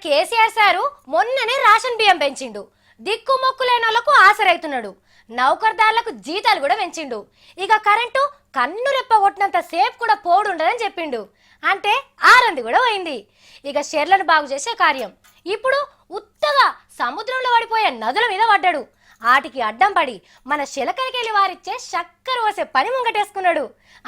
KCR sir మొన్ననే ration బియ్యం పెంచిండు. దిక్కు మొక్కులేని వాళ్ళకు ఆసరైతున్నాడు. నౌకర్దారులకు జీతాలు కూడా పెంచిండు. ఇక కరెంటు కన్ను రెప్పగొట్టినంత సేపు కూడా పోడుండదని చెప్పిండు. అంటే ఆరంది కూడా పోయింది. ఇక షెర్లను బాగు చేసే కార్యం ఇప్పుడు ఉత్తగా సముద్రంలో పడిపోయే నదుల మీద పడ్డాడు. ఆటికి అడ్డం పడి మన శిలకరికెళ్ళి వారిచ్చే చక్కర పోసే పని ముంగటేసుకున్నాడు.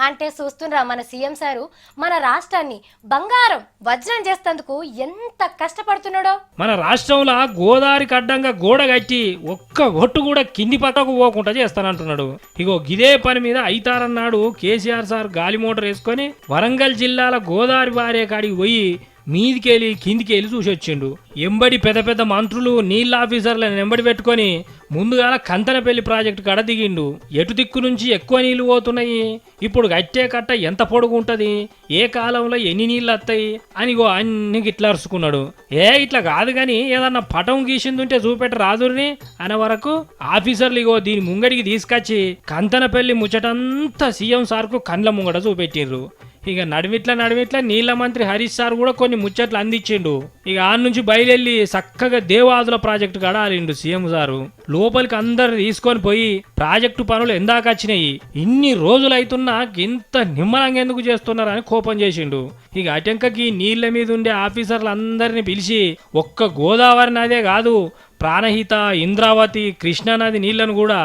అంటే చూస్తుండ్రా మన సీఎం సారు మన రాష్ట్రాన్ని బంగారం వజ్రం చేసేందుకు ఎంత కష్టపడుతున్నాడో. మన రాష్ట్రంలో గోదావరికి అడ్డంగా గోడ కట్టి ఒక్క ఒట్టు కూడా కింది పక్కకు పోకుండా చేస్తానంటున్నాడు. ఇగో గిదే పని మీద అయితారన్నాడు కేసీఆర్ సార్ గాలి మోటార్ వేసుకొని వరంగల్ జిల్లాల గోదావరి బారే కాడికి పోయి మీదికెళ్ళి కిందికెళ్ళి చూసి వచ్చిండు. ఎంబడి పెద్ద పెద్ద మంత్రులు నీళ్ళ ఆఫీసర్లను ఎంబడి పెట్టుకొని ముందుగా కంతనపల్లి ప్రాజెక్టు కడ దిగిండు. ఎటు దిక్కు నుంచి ఎక్కువ నీళ్లు పోతున్నాయి, ఇప్పుడు కట్టే కట్ట ఎంత పొడుగు ఉంటది, ఏ కాలంలో ఎన్ని నీళ్ళు వస్తాయి అని అన్ని గిట్లా అరుచుకున్నాడు. ఇట్లా కాదు గాని ఏదన్నా పటం గీసిందుంటే చూపెట్ట రాదుర్ని అనే వరకు ఆఫీసర్లు దీని ముంగడికి తీసుకొచ్చి కంతనపల్లి ముచ్చటంతా సీఎం సార్కు కండ్ల ముంగట చూపెట్టిండ్రు. ఇక నడిమిట్ల నీళ్ల మంత్రి హరీష్ సార్ కూడా కొన్ని ముచ్చట్లు అందించిండు. ఇక ఆ నుంచి బయలుదేరి చక్కగా దేవాదుల ప్రాజెక్టు కాడ ఆలిండు సీఎం సారు. లోపలికి అందరు తీసుకొని పోయి ప్రాజెక్టు పనులు ఎందాక వచ్చినాయి, ఇన్ని రోజులైతున్నా ఇంత నిమ్మలంగా ఎందుకు చేస్తున్నారని కోపం చేసిండు. ఇక అటెంకకి నీళ్ల మీద ఉండే ఆఫీసర్లు అందరినీ పిలిచి ఒక్క గోదావరి నదే కాదు ప్రాణహిత, ఇంద్రావతి, కృష్ణానది నీళ్లను కూడా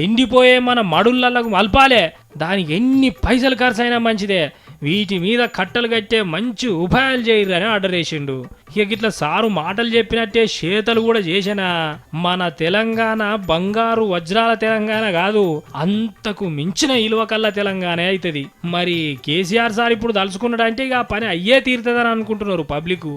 ఎండిపోయే మన మడుళ్లకు మల్పాలే, దానికి ఎన్ని పైసలు ఖర్చు అయినా మంచిదే, వీటి మీద కట్టలు కట్టే మంచి ఉపాయాలు చేయరని ఆర్డర్ వేసిండు. ఇక ఇట్లా సారు మాటలు చెప్పినట్టే చేతలు కూడా చేసినా మన తెలంగాణ బంగారు వజ్రాల తెలంగాణ కాదు, అంతకు మించిన ఇలువ కల్లా తెలంగాణ అవుతుంది. మరి కేసీఆర్ సార్ ఇప్పుడు తలుచుకున్నాడంటే ఇక పని అయ్యే తీరుతుందని అనుకుంటున్నారు పబ్లిక్.